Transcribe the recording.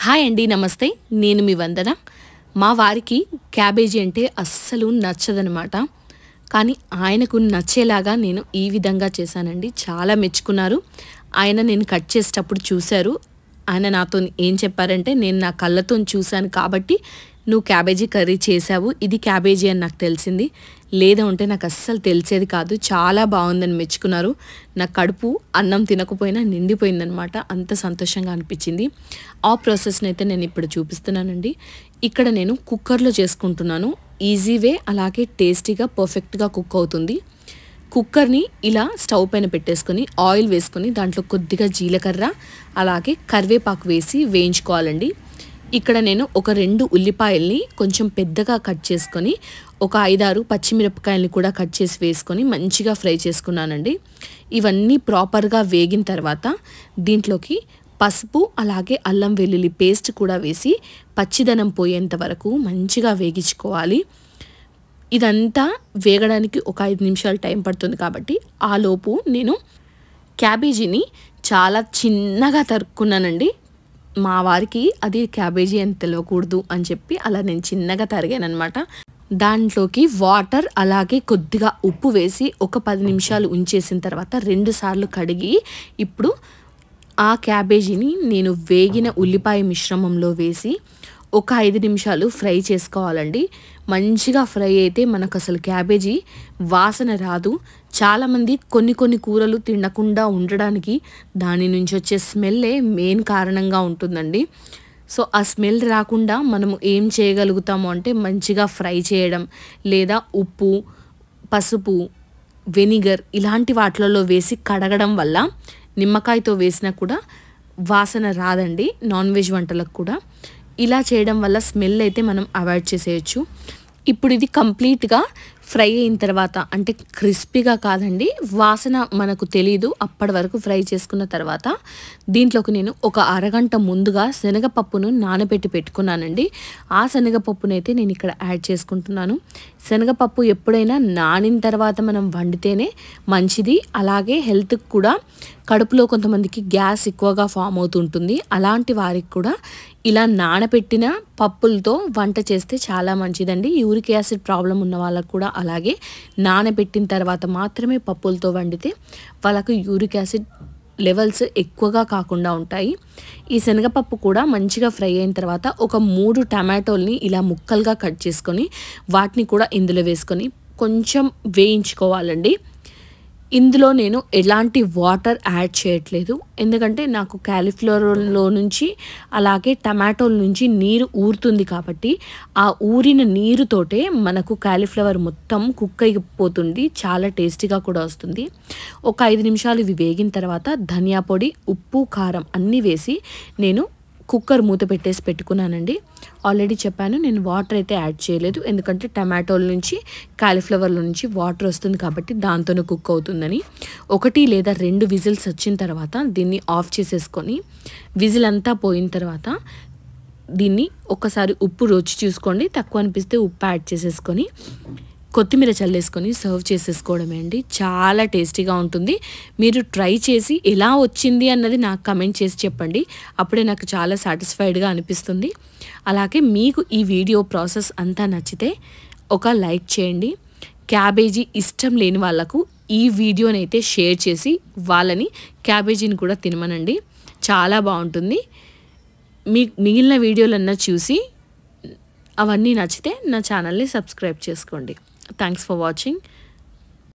Hi అండి, నమస్తే. నేను మీ వందన. మా వారికి క్యాబేజీ అంటే అస్సలు నచ్చదనమాట. కానీ ఆయనకు నచ్చేలాగా నేను ఈ విధంగా చేశానండి. చాలా మెచ్చుకున్నారు. ఆయన నేను కట్ చేసేటప్పుడు చూశారు. ఆయన నాతోని ఏం చెప్పారంటే, "నేను నా కళ్ళతోని చూశాను కాబట్టి నువ్వు క్యాబేజీ కర్రీ చేశావు. ఇది క్యాబేజీ అని నాకు తెలిసింది. లేదంటే నాకు అస్సలు తెలిసేది కాదు. చాలా బాగుందని మెచ్చుకున్నారు. నా కడుపు అన్నం తినకపోయినా నిండిపోయిందనమాట. అంత సంతోషంగా అనిపించింది. ఆ ప్రాసెస్ని అయితే నేను ఇప్పుడు చూపిస్తున్నానండి. ఇక్కడ నేను కుక్కర్లో చేసుకుంటున్నాను. ఈజీ వే, అలాగే టేస్టీగా పర్ఫెక్ట్గా కుక్ అవుతుంది. కుక్కర్ని ఇలా స్టవ్ పైన పెట్టేసుకొని ఆయిల్ వేసుకొని దాంట్లో కొద్దిగా జీలకర్ర అలాగే కరివేపాకు వేసి వేయించుకోవాలండి. ఇక్కడ నేను ఒక 2 ఉల్లిపాయల్ని కొంచెం పెద్దగా కట్ చేసుకొని ఒక 5-6 పచ్చిమిరపకాయల్ని కూడా కట్ చేసి వేసుకొని మంచిగా ఫ్రై చేసుకున్నానండి. ఇవన్నీ ప్రాపర్గా వేగిన తర్వాత దీంట్లోకి పసుపు అలాగే అల్లం వెల్లుల్లి పేస్ట్ కూడా వేసి పచ్చిదనం పోయేంత వరకు మంచిగా వేగించుకోవాలి. ఇదంతా వేగడానికి ఒక 5 నిమిషాలు టైం పడుతుంది కాబట్టి ఆలోపు నేను క్యాబేజీని చాలా చిన్నగా తరుక్కున్నానండి. మా వారికి అది క్యాబేజీ అని తెలియకూడదు అని చెప్పి అలా నేను చిన్నగా తరిగానమాట. దాంట్లోకి వాటర్ అలాగే కొద్దిగా ఉప్పు వేసి ఒక 10 నిమిషాలు ఉంచేసిన తర్వాత 2 సార్లు కడిగి ఇప్పుడు ఆ క్యాబేజీని నేను వేగిన ఉల్లిపాయ మిశ్రమంలో వేసి ఒక 5 నిమిషాలు ఫ్రై చేసుకోవాలండి. మంచిగా ఫ్రై అయితే మనకు అసలు క్యాబేజీ వాసన రాదు. చాలామంది కొన్ని కూరలు తినకుండా ఉండడానికి దాని నుంచి వచ్చే స్మెల్లే మెయిన్ కారణంగా ఉంటుందండి. సో ఆ స్మెల్ రాకుండా మనము ఏం చేయగలుగుతాము అంటే మంచిగా ఫ్రై చేయడం, లేదా ఉప్పు, పసుపు, వెనిగర్ ఇలాంటి వాటిలలో వేసి కడగడం వల్ల, నిమ్మకాయతో వేసినా కూడా వాసన రాదండి నాన్ వెజ్ వంటలకు కూడా. ఇలా చేయడం వల్ల స్మెల్ అయితే మనం అవాయిడ్ చేసేయచ్చు. ఇప్పుడు ఇది కంప్లీట్గా ఫ్రై అయిన తర్వాత, అంటే క్రిస్పీగా కాదండి, వాసన మనకు తెలీదు అప్పటి వరకు ఫ్రై చేసుకున్న తర్వాత దీంట్లోకి నేను ఒక అరగంట ముందుగా శనగపప్పును నానబెట్టి పెట్టుకున్నానండి. ఆ శనగపప్పునైతే నేను ఇక్కడ యాడ్ చేసుకుంటున్నాను. శనగపప్పు ఎప్పుడైనా నానిన తర్వాత మనం వండితేనే మంచిది. అలాగే హెల్త్కి కూడా, కడుపులో కొంతమందికి గ్యాస్ ఎక్కువగా ఫామ్ అవుతుంటుంది. అలాంటి వారికి కూడా ఇలా నానబెట్టిన పప్పులతో వంట చేస్తే చాలా మంచిదండి. యూరిక్ యాసిడ్ ప్రాబ్లం ఉన్న వాళ్ళకు కూడా అలాగే నానబెట్టిన తర్వాత మాత్రమే పప్పులతో వండితే వాళ్ళకు యూరిక్ యాసిడ్ లెవెల్స్ ఎక్కువగా కాకుండా ఉంటాయి. ఈ శనగపప్పు కూడా మంచిగా ఫ్రై అయిన తర్వాత ఒక 3 టమాటోల్ని ఇలా ముక్కలుగా కట్ చేసుకొని వాటిని కూడా ఇందులో వేసుకొని కొంచెం వేయించుకోవాలండి. ఇందులో నేను ఎలాంటి వాటర్ యాడ్ చేయట్లేదు. ఎందుకంటే నాకు క్యాలీఫ్లవర్లో నుంచి అలాగే టమాటోల నుంచి నీరు ఊరుతుంది కాబట్టి ఆ ఊరిన నీరుతోటే మనకు క్యాలీఫ్లవర్ మొత్తం కుక్ అయిపోతుంది. చాలా టేస్టీగా కూడా వస్తుంది. ఒక 5 నిమిషాలు ఇవి వేగిన తర్వాత ధనియా పొడి, ఉప్పు, కారం అన్నీ వేసి నేను కుక్కర్ మూత పెట్టేసి పెట్టుకున్నానండి. ఆల్రెడీ చెప్పాను, నేను వాటర్ అయితే యాడ్ చేయలేదు. ఎందుకంటే టమాటోల నుంచి, కాలీఫ్లవర్ల నుంచి వాటర్ వస్తుంది కాబట్టి దాంతోనే కుక్ అవుతుందని. 1 లేదా 2 విజిల్స్ వచ్చిన తర్వాత దీన్ని ఆఫ్ చేసేసుకొని, విజిల్ అంతా పోయిన తర్వాత దీన్ని ఒకసారి ఉప్పు రుచి చూసుకోండి. తక్కువ అనిపిస్తే ఉప్పు యాడ్ చేసేసుకొని కొత్తిమీర చల్లేసుకొని సర్వ్ చేసేసుకోవడమే అండి. చాలా టేస్టీగా ఉంటుంది. మీరు ట్రై చేసి ఎలా వచ్చింది అన్నది నాకు కమెంట్ చేసి చెప్పండి. అప్పుడే నాకు చాలా సాటిస్ఫైడ్గా అనిపిస్తుంది. అలాగే మీకు ఈ వీడియో ప్రాసెస్ అంతా నచ్చితే ఒక లైక్ చేయండి. క్యాబేజీ ఇష్టం లేని వాళ్ళకు ఈ వీడియోని అయితే షేర్ చేసి వాళ్ళని క్యాబేజీని కూడా తినమనండి. చాలా బాగుంటుంది. మిగిలిన వీడియోలన్నా చూసి అవన్నీ నచ్చితే నా ఛానల్ని సబ్స్క్రైబ్ చేసుకోండి. Thanks for watching.